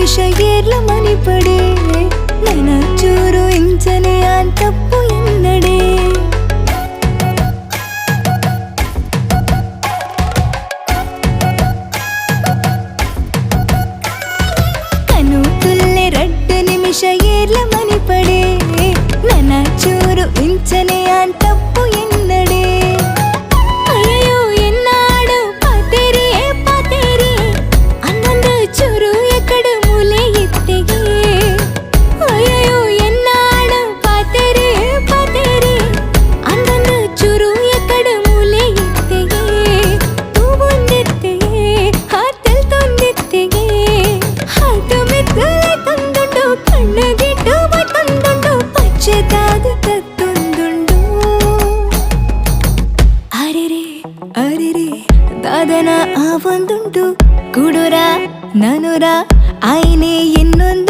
ನಿಮಿಷ ಏರ್ಲ ಮನಿ ಪಡೆ ನನ್ನ ಚೂರು ಇಂಚನೆ ತಪ್ಪು ಎನ್ನಡೆ ಕನು ತುಲ್ಲೆ 2 ನಿಮಿಷ ಏರ್ಲ ಮನಿ ಪಡೆ ನನ್ನ ಚೂರು ಇಂಚನೆ ತಪ್ಪು ಎನ್ನಡೆ ಅಯ್ಯೋ ಎನ್ನಾಡು ಪಾತೇರಿಯೇ ಪಾತೇರಿ ಅನ್ನೊಂದು ಚೂರು ಎಕಡು ಮೂಲೆ ಇತ್ತೆಗೆ ಅಯ್ಯೋ ಎನ್ನಾಡು ಪಾತೇರಿಯೇ ಪಾತೇರಿ ಅನ್ನೊಂದು ಚೂರು ಎಕಡು ಮೂಲೆ ಇತ್ತೆಗೆ ತೂಬುಂದಿತ್ತೆಗೆ ಹಾತಲ್ ತೊಂದಿತ್ತೆಗೆ ಹಾಟು ಮಿತ್ತಲೆ ತಂದುಂಡು ಕಣ್ಣಗಿಟ್ಟು ತಂದುಂಡು ಪಚ್ಚೆದಾಗ ತತ್ತೊಂದುಂಡು ಅರೆರೆ ಅರೆರೆ ದಾದನ ಆ ಒಂದುಂಟು ಕುಡುರ ನನುರ ಆಯ್ನೆ ಇನ್ನೊಂದು